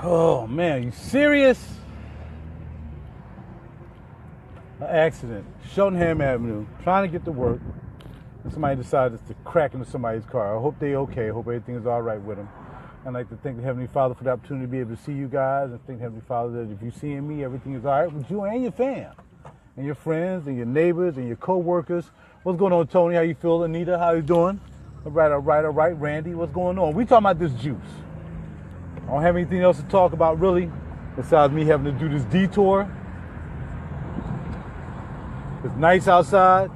Oh man, you serious? An accident. Cheltenham Avenue, trying to get to work. And somebody decided to crack into somebody's car. I hope they're okay. I hope everything is all right with them. I'd like to thank the Heavenly Father for the opportunity to be able to see you guys, and thank the Heavenly Father that if you're seeing me, everything is all right with you and your fam, and your friends, and your neighbors, and your co-workers. What's going on, Tony? How you feel? Anita, how you doing? All right. Randy, what's going on? We talking about this juice. I don't have anything else to talk about, really, besides me having to do this detour. It's nice outside.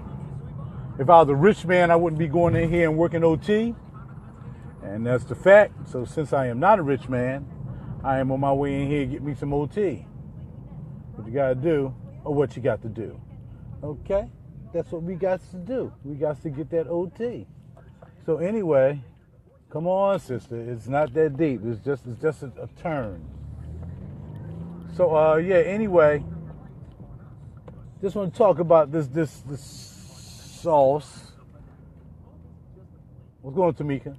If I was a rich man, I wouldn't be going in here and working OT. And that's the fact. So since I am not a rich man, I am on my way in here to get me some OT. What you got to do, or what you got to do. Okay? That's what we got to do. We got to get that OT. So anyway, come on, sister. It's not that deep. It's just a turn. So anyway, just want to talk about this sauce. What's going on, Tamika?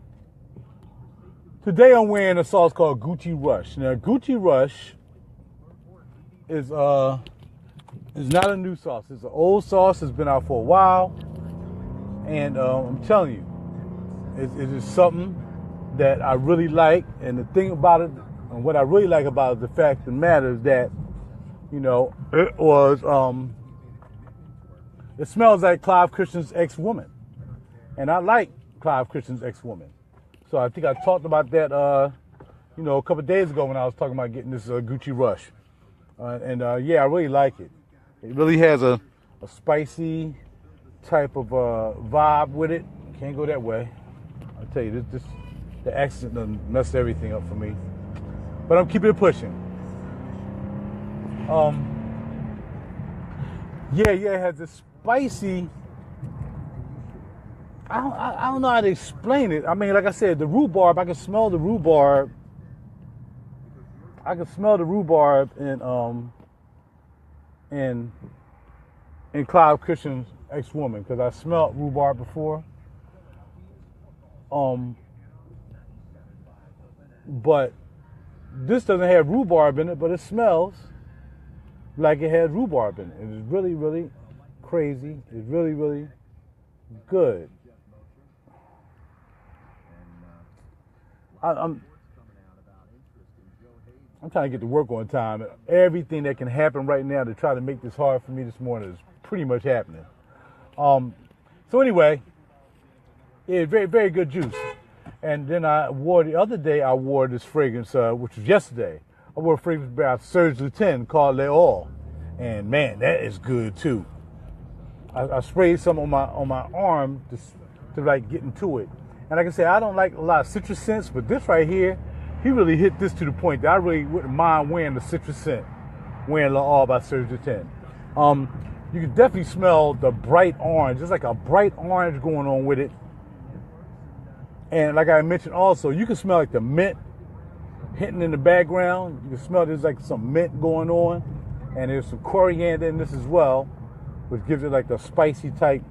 Today I'm wearing a sauce called Gucci Rush. Now, Gucci Rush is not a new sauce. It's an old sauce. It's been out for a while. And I'm telling you, it is something that I really like. And the thing about it, and what I really like about it, the fact of the matter is that, it smells like Clive Christian's ex-woman. And I like Clive Christian's ex-woman. So I think I talked about that, a couple of days ago when I was talking about getting this Gucci Rush. I really like it. It really has a spicy type of vibe with it. Can't go that way. I'll tell you, the accent done messed everything up for me. But I'm keeping it pushing. It has this spicy. I don't know how to explain it. I mean, like I said, the rhubarb, I can smell the rhubarb. I can smell the rhubarb in Clive Christian's ex-woman, because I smelled rhubarb before. But this doesn't have rhubarb in it, but it smells like it has rhubarb in it. It's really, really crazy. It's really, really good. I'm trying to get to work on time. Everything that can happen right now to try to make this hard for me this morning is pretty much happening. So anyway, it's very, very good juice. And then the other day I wore this fragrance, which was yesterday. I wore a fragrance by Serge Lutens called RaJuR. And man, that is good too. I sprayed some on my arm to like get into it. And like I said, I don't like a lot of citrus scents, but this right here, he really hit this to the point that I really wouldn't mind wearing the citrus scent, wearing RaJuR by Serge Lutens. You can definitely smell the bright orange. There's like a bright orange going on with it. And like I mentioned also, you can smell like the mint hitting in the background. You can smell there's like some mint going on. And there's some coriander in this as well, which gives it like a spicy type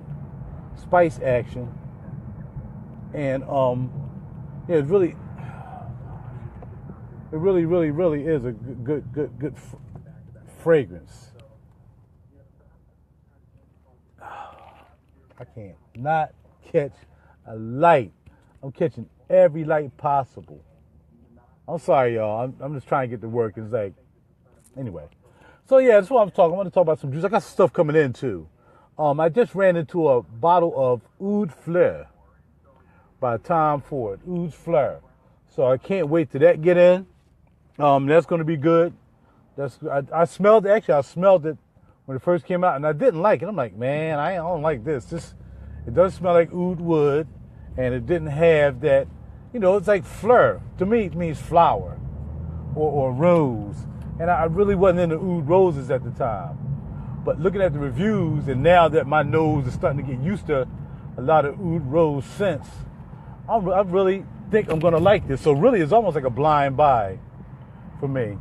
spice action. And it really, really is a good fragrance. I can't not catch a light. I'm catching every light possible. I'm sorry, y'all. I'm just trying to get to work. It's like, anyway. So yeah, that's what I'm talking. I want to talk about some juice. I got some stuff coming in too. I just ran into a bottle of Oud Fleur by Tom Ford. Oud Fleur. So I can't wait till that get in. That's going to be good. I smelled it. Actually, I smelled it when it first came out, and I didn't like it. I'm like, man, I don't like this. It does smell like oud wood, and it didn't have that. It's like fleur. To me, it means flower or rose. And I really wasn't into oud roses at the time. But looking at the reviews, and now that my nose is starting to get used to a lot of oud rose scents, I really think I'm going to like this. So really, it's almost like a blind buy for me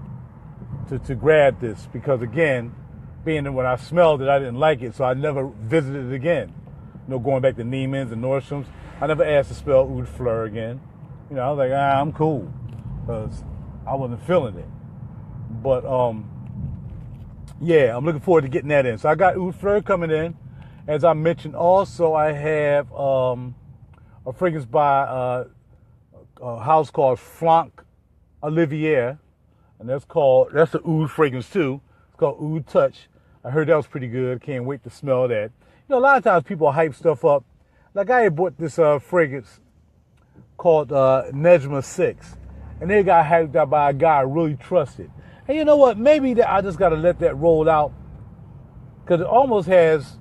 to grab this. Because again, being that when I smelled it, I didn't like it, so I never visited it again. Going back to Neiman's and Nordstrom's, I never asked to spell Oud Fleur again. I was like, I'm cool. Because I wasn't feeling it. But yeah, I'm looking forward to getting that in. So I got Oud Fleur coming in. As I mentioned, also I have a fragrance by a house called Franck Olivier, and that's the Oud fragrance too. It's called Oud Touch. I heard that was pretty good. Can't wait to smell that. You know, a lot of times people hype stuff up. Like I had bought this fragrance called Nejma 6, and they got hyped up by a guy I really trusted. And you know what? Maybe I just got to let that roll out, because it almost has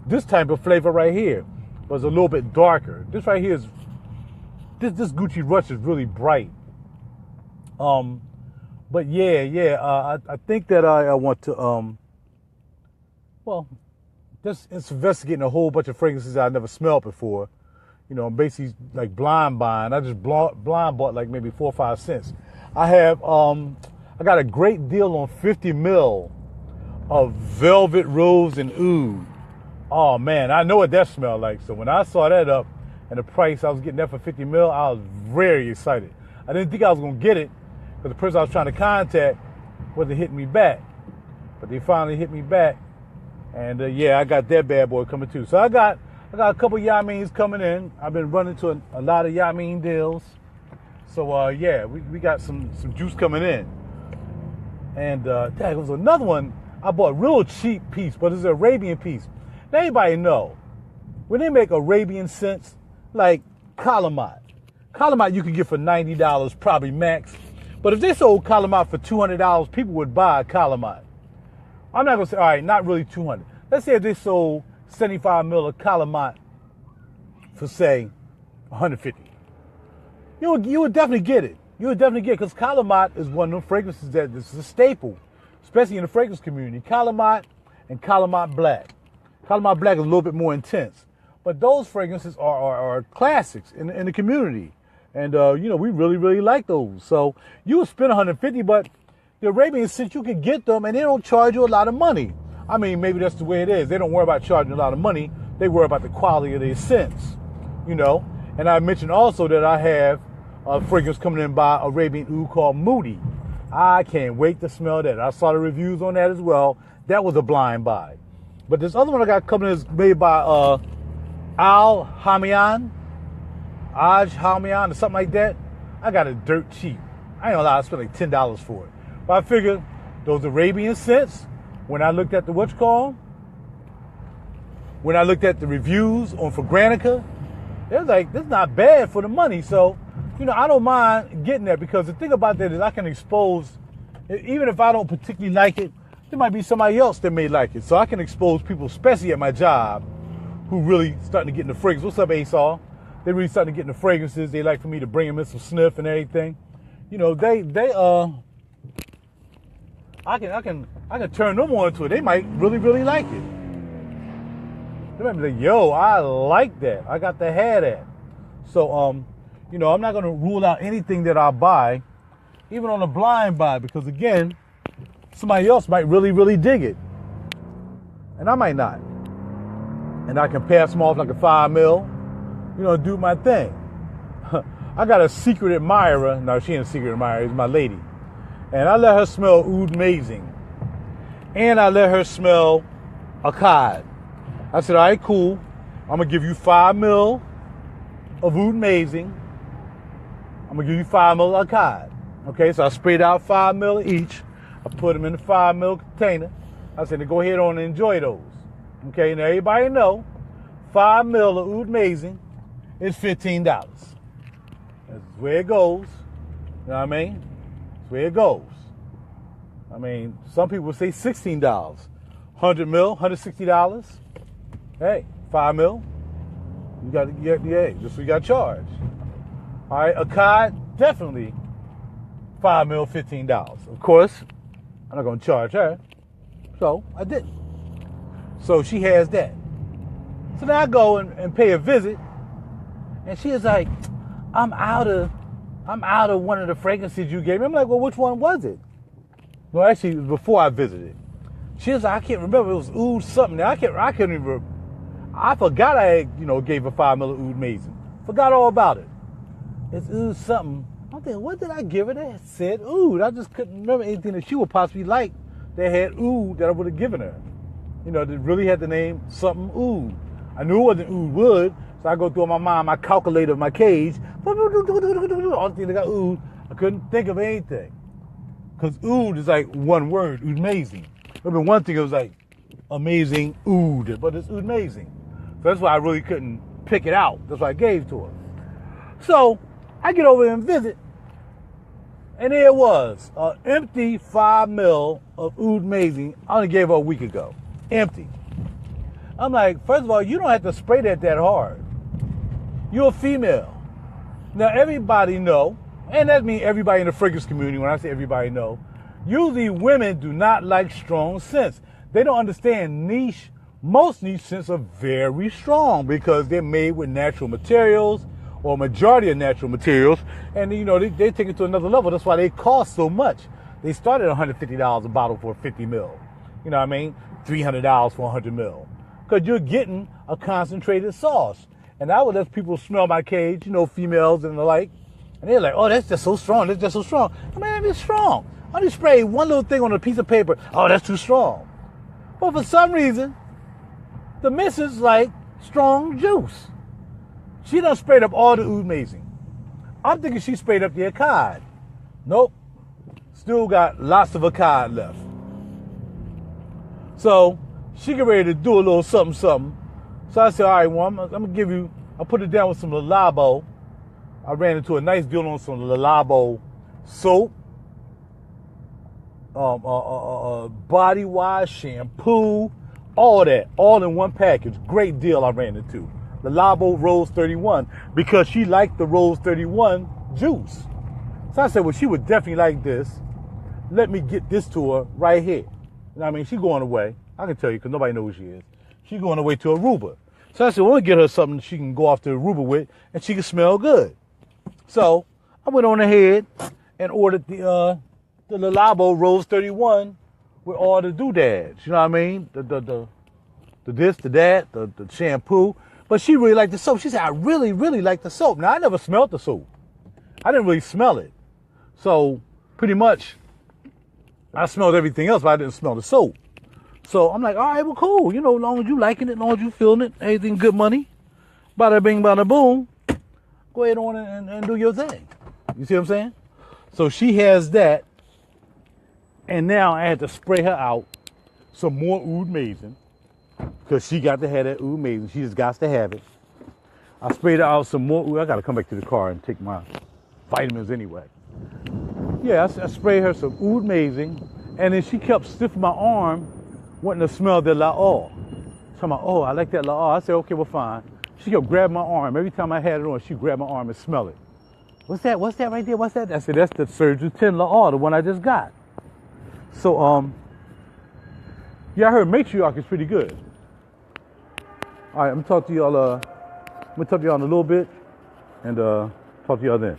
this type of flavor right here, but it's a little bit darker. This right here is, this Gucci Rush is really bright. But yeah, I think that I want to, just investigating a whole bunch of fragrances I never smelled before. You know, I'm basically like blind buying. I just blind bought like maybe 4 or 5 cents. I got a great deal on 50 ml of Velvet Rose and Oud. Oh man, I know what that smelled like. So when I saw that up and the price I was getting that for 50 ml, I was very excited. I didn't think I was gonna get it because the person I was trying to contact wasn't hitting me back. But they finally hit me back. And yeah, I got that bad boy coming too. So I got a couple Yamins coming in. I've been running to a lot of Yamin deals. So yeah, we got some juice coming in. And there was another one I bought, a real cheap piece, but it's an Arabian piece. Now everybody know, when they make Arabian scents, like Calamat you can get for $90 probably max. But if they sold Calamat for $200, people would buy Calamat. I'm not gonna say, all right, not really 200. Let's say if they sold 75 ml of Calamat for say 150. You would definitely get it. You would definitely get it, because Calamat is one of them fragrances that is a staple, especially in the fragrance community. Calamat and Calamat Black. Calamat Black is a little bit more intense, but those fragrances are classics in the community, and you know, we really, really like those. So you would spend 150, but the Arabian scents, you can get them and they don't charge you a lot of money. I mean, maybe that's the way it is. They don't worry about charging a lot of money. They worry about the quality of their scents, you know. And I mentioned also that I have a fragrance coming in by Arabian Oud called Moody. I can't wait to smell that. I saw the reviews on that as well. That was a blind buy. But this other one I got coming is made by Aj Hamian or something like that. I got it dirt cheap. I ain't gonna lie, I spent like $10 for it. But I figured those Arabian scents, when I looked at the when I looked at the reviews on Fragranica, it was like, this is not bad for the money. So, you know, I don't mind getting that, because the thing about that is I can expose, even if I don't particularly like it, there might be somebody else that may like it. So I can expose people, especially at my job, who really starting to get into fragrance. What's up, Asal? They really starting to get into fragrances. They like for me to bring them in some sniff and everything. You know, I can turn them on to it. They might really, really like it. They might be like, yo, I like that. I got to have that. So, you know, I'm not going to rule out anything that I buy, even on a blind buy, because again, somebody else might really, really dig it. And I might not. And I can pass them off like a 5 mil, you know, do my thing. I got a secret admirer. No, she ain't a secret admirer. It's my lady. And I let her smell Oud Amazing. And I let her smell Akkad. I said, all right, cool. I'm going to give you 5 mil of Oud Amazing. I'm going to give you 5 mil of Akkad. Okay, so I sprayed out 5 mil each. I put them in the 5 mil container. I said, go ahead on and enjoy those. Okay, now everybody know 5 mil of Oud Amazing is $15. That's where it goes. You know what I mean? That's where it goes. I mean, some people say $16. 100 mil, $160. Hey, 5 mil. You got to get, yeah, just we got charged. All right, Akkad, definitely 5 mil, $15. Of course, I'm not going to charge her. So I didn't. So she has that. So now I go and pay a visit, and she is like, I'm out of one of the fragrances you gave me. I'm like, well, which one was it? No, actually, it was before I visited. She was like, I can't remember. It was Oud something. Now, I couldn't even. I forgot I had, gave her 5 mil of Oud Amazing. Forgot all about it. It's Oud something. I'm thinking, what did I give her that said oud? I just couldn't remember anything that she would possibly like that had oud that I would have given her. You know, that really had the name something oud. I knew it wasn't oud wood, so I go through my mind, my calculator of my cage. All the things that got oud, I couldn't think of anything. Because oud is like one word, amazing. I mean, one thing it was like amazing oud, but it's amazing. So that's why I really couldn't pick it out. That's why I gave to her. So I get over and visit, and there it was, an empty 5 mil of oud amazing. I only gave her a week ago. Empty. I'm like, first of all, you don't have to spray that hard. You're a female. Now everybody know, and that means everybody in the fragrance community, when I say everybody know, usually women do not like strong scents. They don't understand niche. Most niche scents are very strong because they're made with natural materials or majority of natural materials. And, you know, they take it to another level. That's why they cost so much. They start at $150 a bottle for 50 mil. You know what I mean? $300 for 100 mil. Because you're getting a concentrated sauce. And I would let people smell my cage, you know, females and the like. And they're like, oh, that's just so strong. That's just so strong. I mean, it's strong. I just spray one little thing on a piece of paper. Oh, that's too strong. But for some reason, the missus like strong juice. She done sprayed up all the oud amazing. I'm thinking she sprayed up the acai. Nope. Still got lots of acai left. So she get ready to do a little something. So I said, all right, well, I'm gonna give you, I put it down with some Le Labo. I ran into a nice deal on some Le Labo soap, body wash, shampoo, all that, all in one package. Great deal I ran into. Le Labo Rose 31, because she liked the Rose 31 juice. So I said, well, she would definitely like this. Let me get this to her right here. You know what I mean? She going away. I can tell you because nobody knows who she is. She going away to Aruba. So I said, well, I'm going to get her something she can go off to Aruba with and she can smell good. So I went on ahead and ordered the Le Labo Rose 31 with all the doodads. You know what I mean? The this, the that, the shampoo. But she really liked the soap. She said, I really, really like the soap. Now, I never smelled the soap. I didn't really smell it. So pretty much I smelled everything else, but I didn't smell the soap. So I'm like, all right, well, cool. You know, as long as you liking it, as long as you feeling it, everything good money. Bada bing, bada boom. Go ahead on and do your thing. You see what I'm saying? So she has that. And now I had to spray her out some more oud amazing. Because she got to have that oud amazing. She just got to have it. I sprayed her out some more oud. I got to come back to the car and take my vitamins anyway. Yeah, I sprayed her some oud amazing. And then she kept stiffing my arm, wanting to smell the La Or. So I'm like, oh, I like that La Or. I said, okay, well, fine. She kept grabbing my arm. Every time I had it on, she grabbed my arm and smell it. What's that? What's that right there? What's that? I said, that's the Surgeon 10 La Or, the one I just got. So, yeah, I heard Matriarch is pretty good. All right, I'm gonna talk to y'all. I'm gonna talk to y'all in a little bit, and talk to y'all then.